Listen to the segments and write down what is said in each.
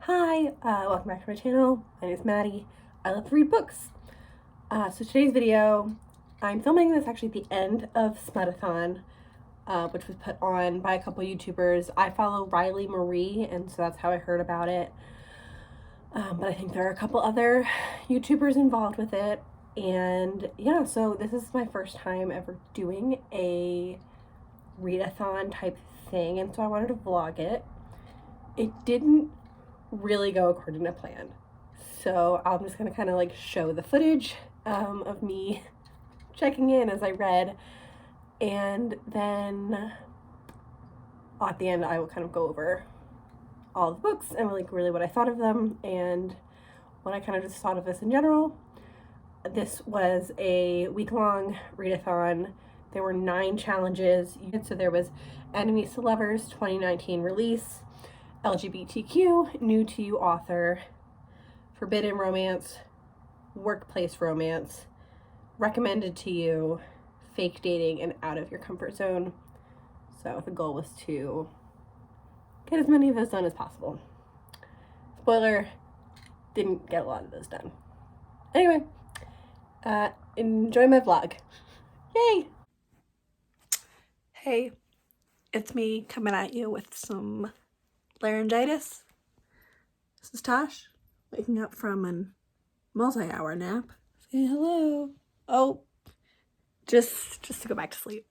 Hi, welcome back to my channel. My name is Maddie. I love to read books. So today's video, I'm filming this actually at the end of smutathon, which was put on by a couple YouTubers. I follow Riley Marie, and so that's how I heard about it. But I think there are a couple other YouTubers involved with it. And yeah, so this is my first time ever doing a readathon type thing, and so I wanted to vlog it. It didn't really go according to plan. So I'm just gonna kind of like show the footage of me checking in as I read, and then at the end I will kind of go over all the books and like really what I thought of them and what I kind of just thought of this in general. This was a week-long readathon. There were 9 challenges. So there was Enemies to Lovers 2019 release, LGBTQ, new to you author, forbidden romance, workplace romance, recommended to you, fake dating, and out of your comfort zone. So the goal was to get as many of those done as possible. Spoiler, didn't get a lot of those done. Anyway, enjoy my vlog. Yay! Hey, it's me coming at you with some laryngitis. This is Tosh, waking up from a multi-hour nap. Say hello. Oh, just to go back to sleep.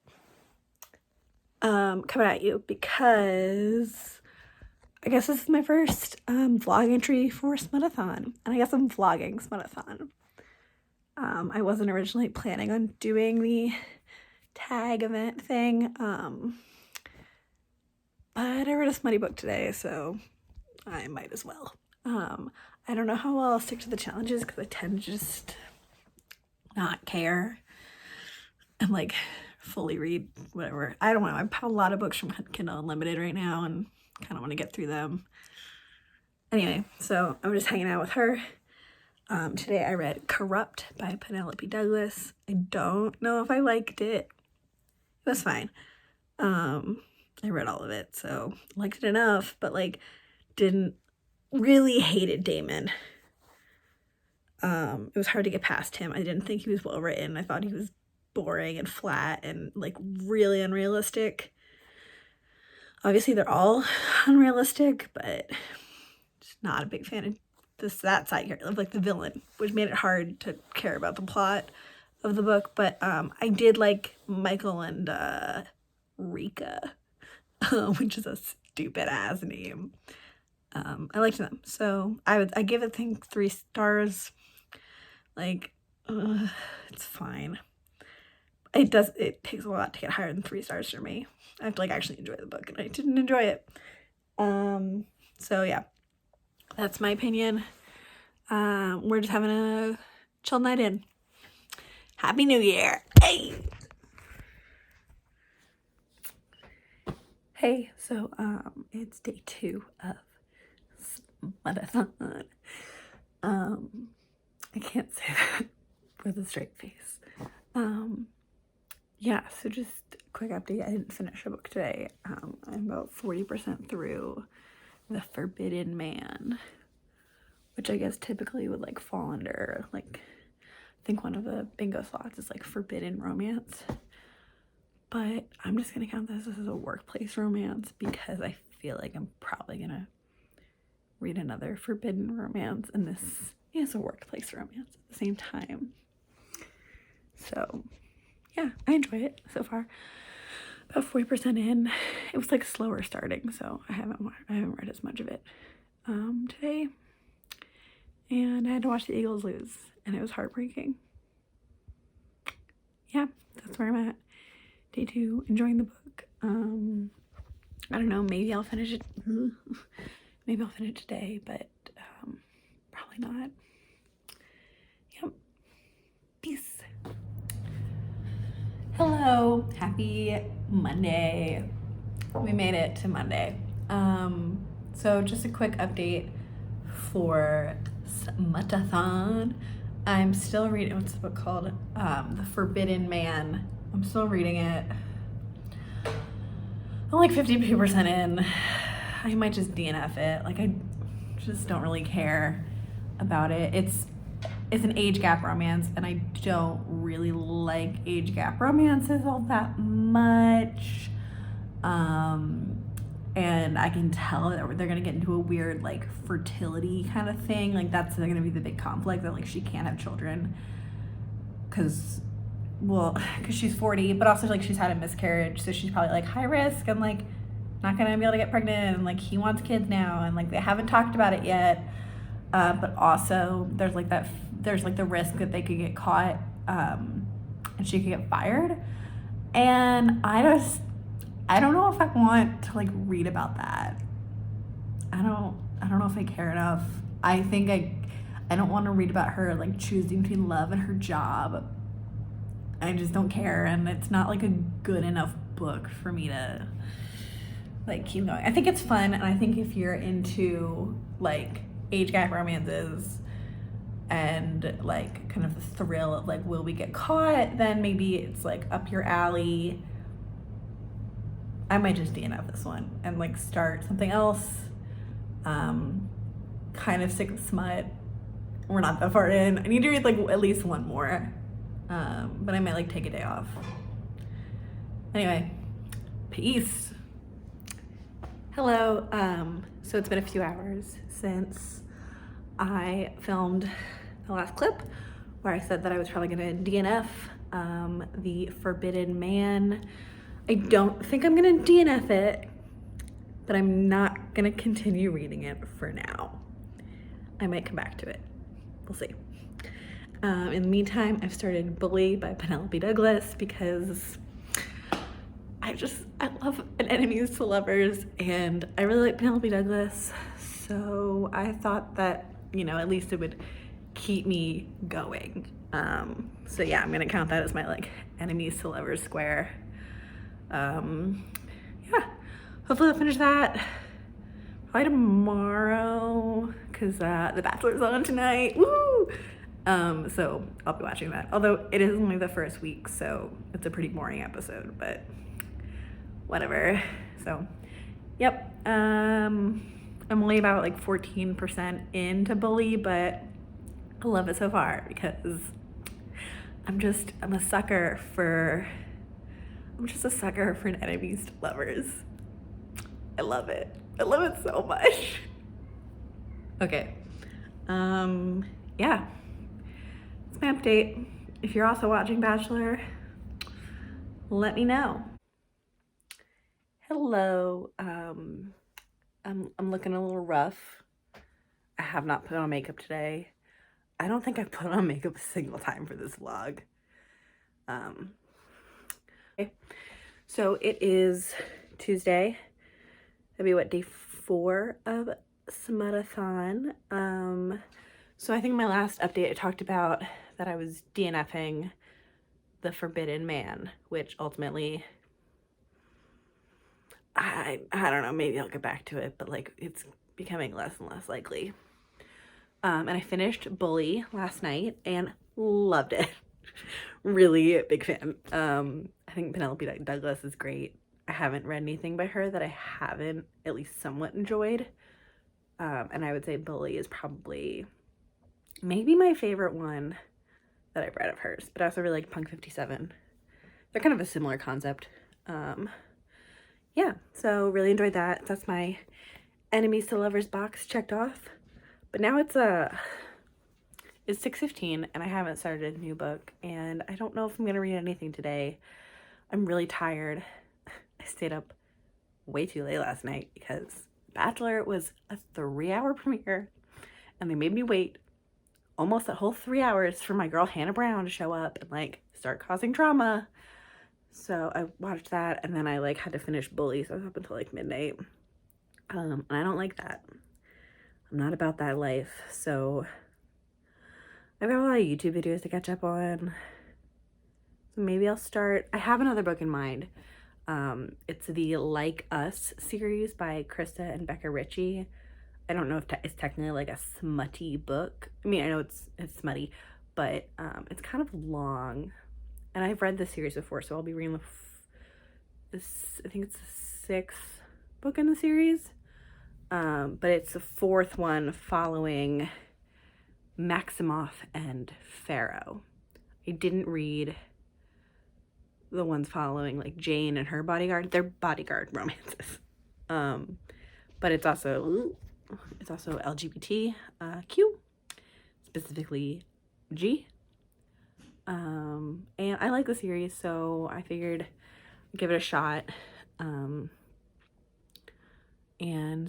Coming at you because I guess this is my first vlog entry for Smutathon, and I guess I'm vlogging Smutathon. I wasn't originally planning on doing the tag event thing, but I read a smutty book today, so I might as well. I don't know how well I'll stick to the challenges because I tend to just not care and like fully read whatever. I don't know. I have a lot of books from Kindle Unlimited right now and kind of want to get through them. Anyway, so I'm just hanging out with her. Today I read Corrupt by Penelope Douglas. I don't know if I liked it. It was fine. I read all of it, so liked it enough, but like didn't really hated Damon. It was hard to get past him. I didn't think he was well written. I thought he was boring and flat and like really unrealistic. Obviously they're all unrealistic, but just not a big fan of that side here of like the villain, which made it hard to care about the plot of the book. But I did like Michael and Rika, which is a stupid ass name. I liked them, so I give it, I think, 3 stars. Like, it's fine. It takes a lot to get higher than 3 stars for me. I have to like actually enjoy the book, and I didn't enjoy it. So yeah, that's my opinion. We're just having a chill night in. Happy New Year! Hey, so it's day 2 of Smutathon. I can't say that with a straight face. Yeah, so just a quick update. I didn't finish a book today. I'm about 40% through The Forbidden Man, which I guess typically would like fall under like, I think one of the bingo slots is like forbidden romance. But I'm just gonna count this as a workplace romance because I feel like I'm probably gonna read another forbidden romance, and this is a workplace romance at the same time. So yeah, I enjoy it so far. About 40% in. It was like slower starting, so I haven't read as much of it today. And I had to watch the Eagles lose, and it was heartbreaking. Yeah, that's where I'm at. Day 2, enjoying the book. I don't know, maybe I'll finish it. Maybe I'll finish it today, but probably not. Yep. Peace. Hello, happy Monday. We made it to Monday. So just a quick update for Smutathon. I'm still reading, what's the book called? The Forbidden Man. I'm still reading it. I'm like 52% in. I might just DNF it. Like, I just don't really care about it. It's an age gap romance, and I don't really like age gap romances all that much. And I can tell that they're gonna get into a weird like fertility kind of thing. Like that's gonna be the big conflict, that like she can't have children because she's 40, but also like she's had a miscarriage, so she's probably like high risk and like not gonna be able to get pregnant, and like he wants kids now, and like they haven't talked about it yet. But also there's like the risk that they could get caught, and she could get fired. And I don't know if I want to like read about that. I don't know if I care enough. I think I don't want to read about her like choosing between love and her job. I just don't care, and it's not like a good enough book for me to like keep going. I think it's fun, and I think if you're into like age gap romances and like kind of the thrill of like will we get caught, then maybe it's like up your alley. I might just DNF this one and like start something else. Kind of sick of smut. We're not that far in. I need to read like at least one more, but I might like take a day off. Anyway, peace. Hello. So it's been a few hours since I filmed the last clip where I said that I was probably gonna DNF The Forbidden Man. I don't think I'm gonna DNF it, but I'm not gonna continue reading it for now. I might come back to it. We'll see. In the meantime, I've started Bully by Penelope Douglas because I love an enemies to lovers, and I really like Penelope Douglas, so I thought that, you know, at least it would keep me going. So yeah, I'm gonna count that as my like enemies to lovers square. Yeah, hopefully I'll finish that probably tomorrow, because The Bachelor's on tonight. Woo! So I'll be watching that, although it is only the first week, so it's a pretty boring episode, but whatever. So yep, I'm only about like 14% into Bully, but I love it so far because I'm just a sucker for an enemies to lovers. I love it so much. Okay, yeah, it's my update. If you're also watching Bachelor, let me know. Hello. I'm looking a little rough. I have not put on makeup today. I don't think I've put on makeup a single time for this vlog. Okay. So it is Tuesday. That'd be what, day 4 of smutathon. So I think my last update I talked about that I was DNFing The Forbidden Man, which ultimately I don't know, maybe I'll get back to it, but like it's becoming less and less likely. And I finished Bully last night and loved it. Really big fan. I think Penelope Douglas is great. I haven't read anything by her that I haven't at least somewhat enjoyed. And I would say Bully is probably maybe my favorite one that I've read of hers, but I also really like Punk 57. They're kind of a similar concept. Yeah, so really enjoyed that. That's my enemies to lovers box checked off. But now it's 6:15 and I haven't started a new book, and I don't know if I'm gonna read anything today. I'm really tired. I stayed up way too late last night because Bachelor was a 3-hour premiere, and they made me wait almost that whole 3 hours for my girl Hannah Brown to show up and like start causing drama. So I watched that, and then I like had to finish Bully, so I was up until like midnight. And I don't like that. I'm not about that life. So I've got a lot of YouTube videos to catch up on. So maybe I'll start. I have another book in mind. It's the Like Us series by Krista and Becca Ritchie. I don't know if it's technically like a smutty book. I mean, I know it's smutty, but it's kind of long. And I've read this series before, so I'll be reading this, I think it's the 6th book in the series. But it's the fourth one following Maximoff and Pharaoh. I didn't read the ones following like Jane and her bodyguard. They're bodyguard romances. But it's also LGBT Q, specifically G. And I like the series, so I figured I'd give it a shot. And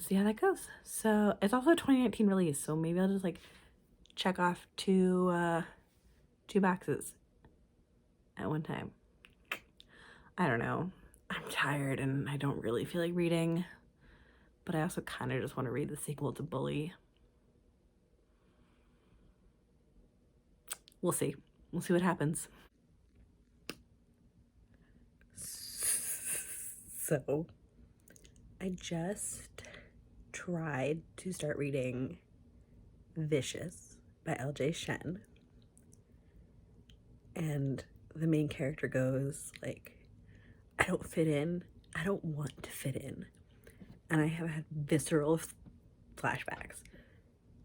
see how that goes. So it's also a 2019 release, so maybe I'll just like check off two boxes at one time. I don't know. I'm tired and I don't really feel like reading, but I also kind of just want to read the sequel to Bully. We'll see. We'll see what happens. So I just tried to start reading Vicious by L.J. Shen, and the main character goes like, I don't fit in, I don't want to fit in, and I have had visceral flashbacks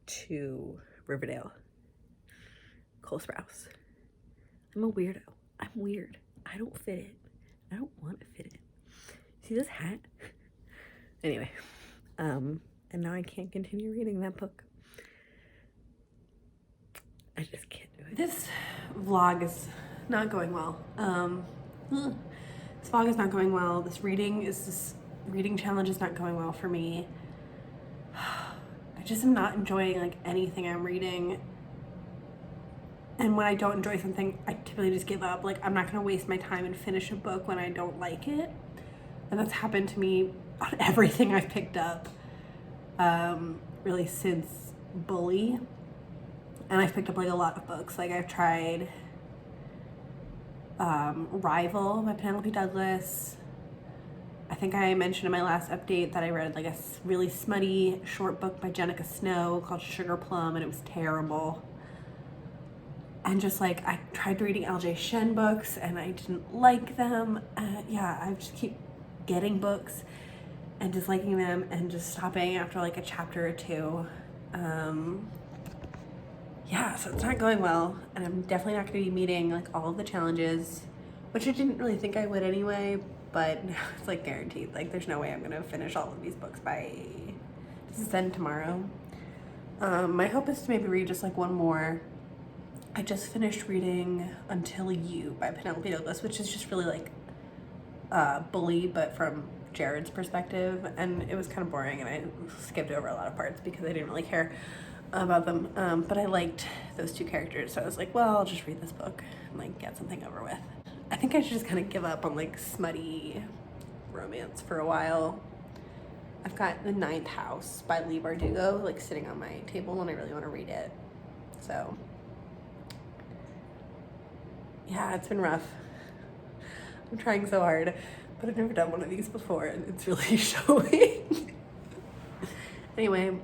to Riverdale. Cole Sprouse. I'm a weirdo. I'm weird. I don't fit in. I don't want to fit in. See this hat? Anyway, and now I can't continue reading that book. I just can't do it. This vlog is not going well. This vlog is not going well. This reading challenge is not going well for me. I just am not enjoying like anything I'm reading. And when I don't enjoy something, I typically just give up. Like, I'm not gonna waste my time and finish a book when I don't like it. And that's happened to me on everything I've picked up, really since Bully. And I've picked up like a lot of books. Like I've tried Rival by Penelope Douglas. I think I mentioned in my last update that I read like a really smutty short book by Jenica Snow called Sugar Plum, and it was terrible. And just like, I tried reading L.J. Shen books and I didn't like them. Yeah, I just keep getting books and disliking them and just stopping after like a chapter or two. Yeah, so it's not going well, and I'm definitely not going to be meeting like all of the challenges, which I didn't really think I would anyway, but now it's like guaranteed. Like there's no way I'm going to finish all of these books by end tomorrow. My hope is to maybe read just like one more. I just finished reading Until You by Penelope Douglas, which is just really like Bully, but from Jared's perspective, and it was kind of boring, and I skipped over a lot of parts because I didn't really care about them, but I liked those two characters, so I was like, well, I'll just read this book and like get something over with. I think I should just kind of give up on like smutty romance for a while. I've got The Ninth House by Leigh Bardugo like sitting on my table and I really want to read it, so yeah, it's been rough. I'm trying so hard, but I've never done one of these before and it's really showing. Anyway,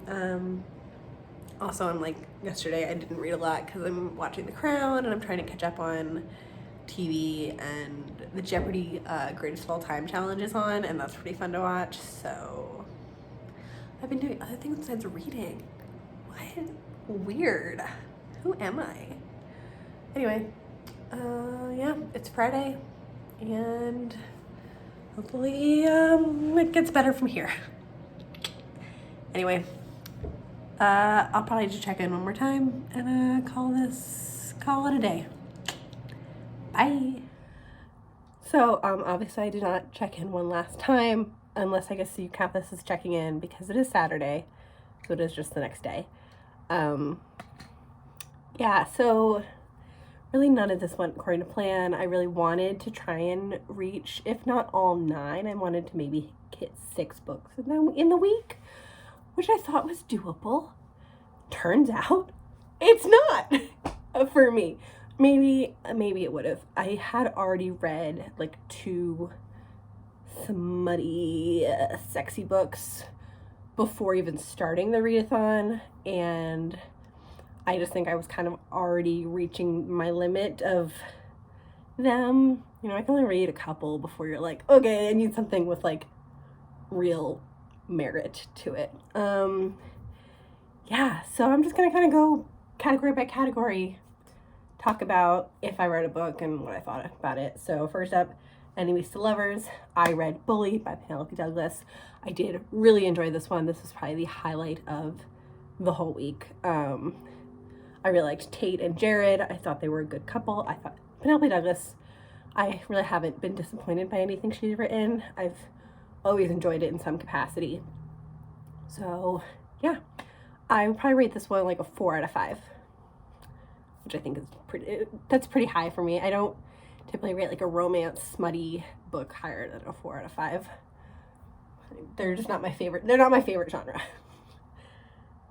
also I'm like, yesterday I didn't read a lot because I'm watching The Crown and I'm trying to catch up on TV, and the Jeopardy Greatest of All Time challenge is on, and that's pretty fun to watch, so I've been doing other things besides reading. What? Weird. Who am I? Anyway, yeah, it's Friday, and hopefully it gets better from here. Anyway, I'll probably just check in one more time and call it a day. Bye. So obviously I did not check in one last time, unless I guess you count this as checking in because it is Saturday, so it is just the next day. Yeah, so really none of this went according to plan. I really wanted to try and reach, if not all 9, I wanted to maybe hit 6 books in the week, which I thought was doable. Turns out it's not for me. Maybe it would have. I had already read like 2 smutty, sexy books before even starting the readathon, and I just think I was kind of already reaching my limit of them. You know, I can only read a couple before you're like, okay, I need something with like real merit to it. Yeah, so I'm just gonna kind of go category by category, talk about if I read a book and what I thought about it. So first up, Enemies to Lovers. I read Bully by Penelope Douglas. I did really enjoy this one. This was probably the highlight of the whole week. I really liked Tate and Jared. I thought they were a good couple. I thought Penelope Douglas, I really haven't been disappointed by anything she's written. I've always enjoyed it in some capacity. So yeah, I would probably rate this one like a 4 out of 5, which I think is that's pretty high for me. I don't typically rate like a romance smutty book higher than a 4 out of 5. They're just not my favorite. They're not my favorite genre.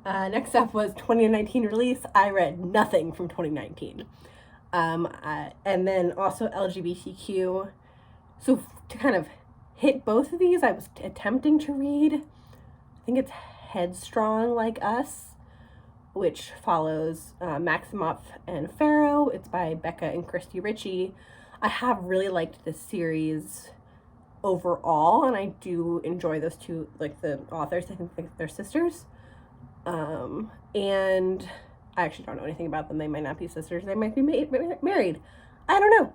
Next up was 2019 release. I read nothing from 2019. And then also LGBTQ. So to kind of hit both of these, I was attempting to read, I think it's Headstrong Like Us, which follows Maximoff and Pharaoh. It's by Becca and Christy Ritchie. I have really liked this series overall, and I do enjoy those two, like the authors. I think they're sisters. And I actually don't know anything about them. They might not be sisters. They might be married. I don't know.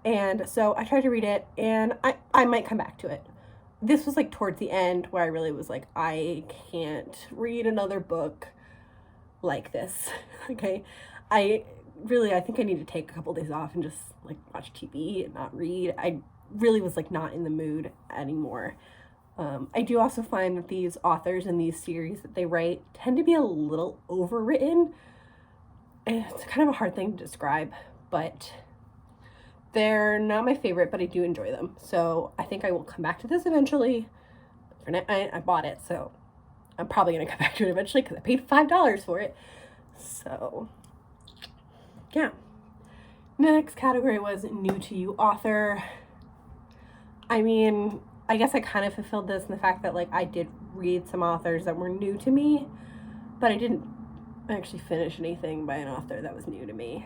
And so I tried to read it, and I might come back to it. This was like towards the end where I really was like, I can't read another book like this. Okay. I think I need to take a couple days off and just like watch TV and not read. I really was like not in the mood anymore. I do also find that these authors in these series that they write tend to be a little overwritten. And it's kind of a hard thing to describe, but they're not my favorite, but I do enjoy them. So I think I will come back to this eventually. I bought it, so I'm probably going to come back to it eventually because I paid $5 for it. So, yeah. Next category was new to you author. I mean, I guess I kind of fulfilled this in the fact that like I did read some authors that were new to me, but I didn't actually finish anything by an author that was new to me.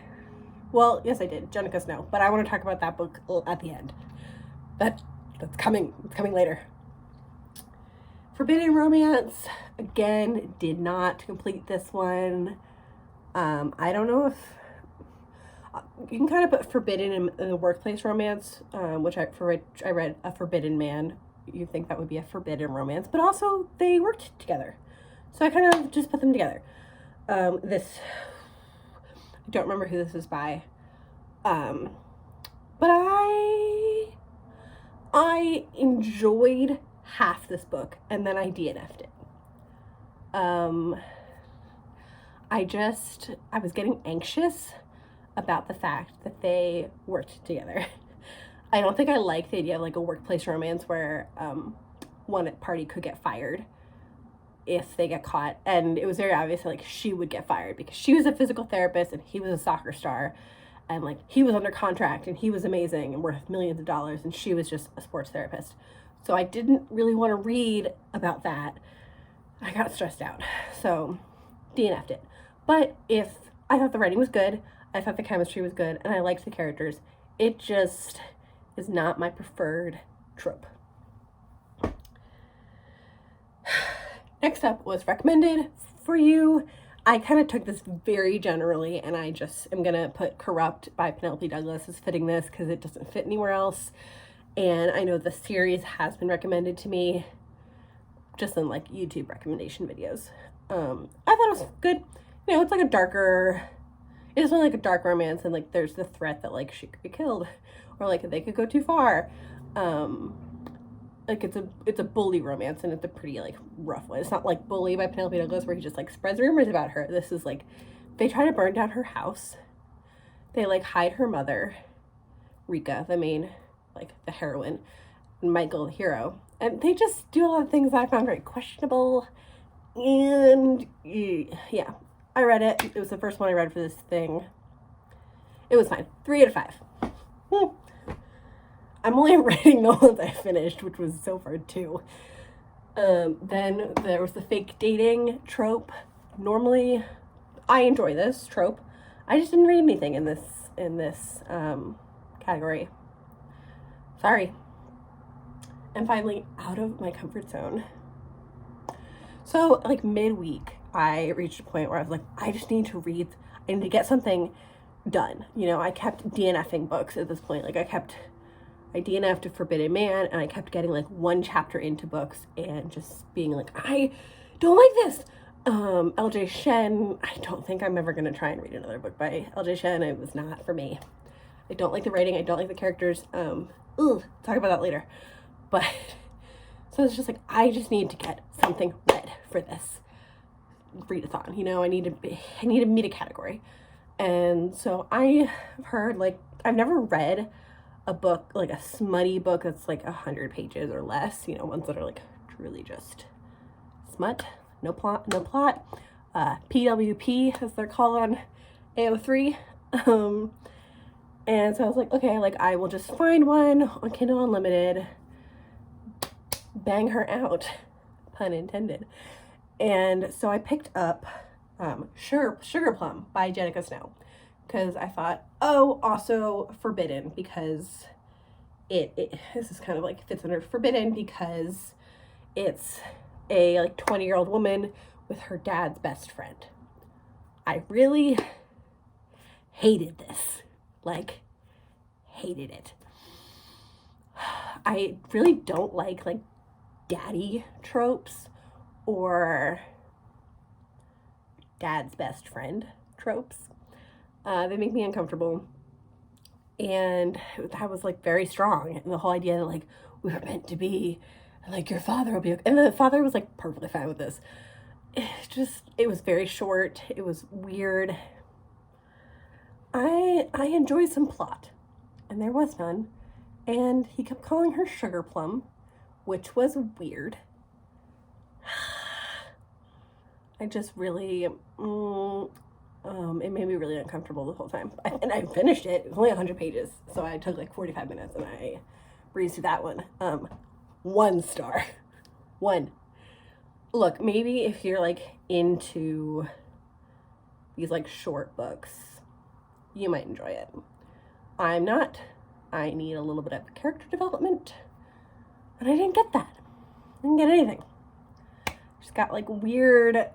Well, yes, I did. Jenica Snow, but I want to talk about that book at the end. That's coming. It's coming later. Forbidden Romance, again, did not complete this one. I don't know if you can kind of put forbidden in the workplace romance, which I read A Forbidden Man. You'd think that would be a forbidden romance, but also they worked together. So I kind of just put them together. I don't remember who this is by. But I enjoyed half this book and then I DNF'd it. I was getting anxious about the fact that they worked together. I don't think I like the idea of like a workplace romance where one party could get fired if they get caught. And it was very obvious that like she would get fired because she was a physical therapist and he was a soccer star, and like he was under contract and he was amazing and worth millions of dollars, and she was just a sports therapist. So I didn't really want to read about that. I got stressed out, so DNF'd it. But if I thought the writing was good, I thought the chemistry was good, and I liked the characters, it just is not my preferred trope. Next up was recommended for you. I kind of took this very generally, and I just am going to put Corrupt by Penelope Douglas as fitting this because it doesn't fit anywhere else. And I know the series has been recommended to me just in like YouTube recommendation videos. I thought it was good. You know, it's like a darker, it's only like a dark romance, and like there's the threat that like she could be killed or like they could go too far. Like it's a bully romance, and it's a pretty like rough one. It's not like Bully by Penelope Douglas where he just like spreads rumors about her. This is like they try to burn down her house. They like hide her mother, Rika, the main, like the heroine, and Michael, the hero, and they just do a lot of things that I found very questionable. And yeah, I read it. It was the first one I read for this thing. It was fine. 3 out of 5. I'm only rating the ones I finished, which was so far 2. Then there was the fake dating trope. Normally, I enjoy this trope. I just didn't read anything in this category. Sorry. am finally out of my comfort zone. So like midweek, I reached a point where I was like, I just need to read, I need to get something done. You know, I kept DNFing books at this point. Like I DNF'd Forbidden Man, and I kept getting like one chapter into books and just being like, I don't like this. LJ Shen, I don't think I'm ever gonna try and read another book by LJ Shen. It was not for me. I don't like the writing, I don't like the characters. Talk about that later. But so it's just like, I just need to get something read for this readathon. You know, I need to meet a category. And so I have heard, like, I've never read a book, like a smutty book that's like 100 pages or less, you know, ones that are like truly just smut, no plot. PWP, as they're called on AO3. And so I was like, okay, like I will just find one on Kindle Unlimited, bang her out, pun intended. And so I picked up Sugar Plum by Jenica Snow, because I thought, oh, also Forbidden, because this is kind of like fits under Forbidden because it's a like 20-year-old woman with her dad's best friend. I really hated this. Like, hated it. I really don't like daddy tropes or dad's best friend tropes. They make me uncomfortable. And that was like very strong. And the whole idea that like we were meant to be, and like your father will be okay. And the father was like perfectly fine with this. It was very short. It was weird. I enjoy some plot, and there was none. And he kept calling her Sugar Plum, which was weird. I just really, it made me really uncomfortable the whole time. And I finished it. It was only 100 pages, so I took like 45 minutes, and I breezed through that one. 1 star. 1. Look, maybe if you're like into these like short books, you might enjoy it. I'm not. I need a little bit of character development, and I didn't get that. I didn't get anything. Just got like weird,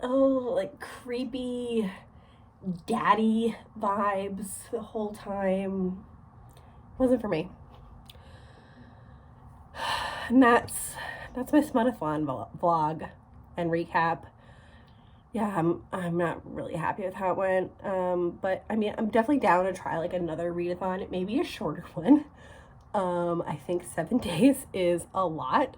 like creepy daddy vibes the whole time. It wasn't for me. And that's my smutathon vlog and recap. Yeah, I'm not really happy with how it went. But I mean, I'm definitely down to try like another readathon, maybe a shorter one. I think 7 days is a lot.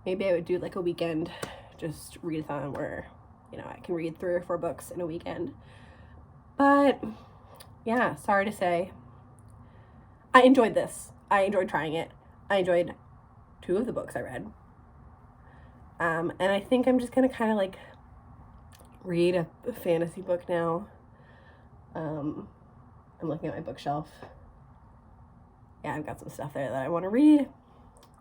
Maybe I would do like a weekend just readathon where, you know, I can read 3 or 4 books in a weekend. But yeah, sorry to say, I enjoyed this. I enjoyed trying it. I enjoyed 2 of the books I read. And I think I'm just gonna kind of like read a fantasy book now. I'm looking at my bookshelf. Yeah, I've got some stuff there that I want to read.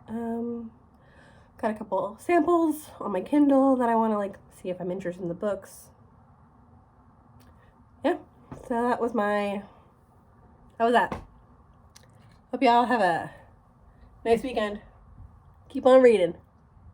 Got a couple samples on my Kindle that I want to like see if I'm interested in the books. Yeah, so that was that. Hope y'all have a nice weekend. Keep on reading.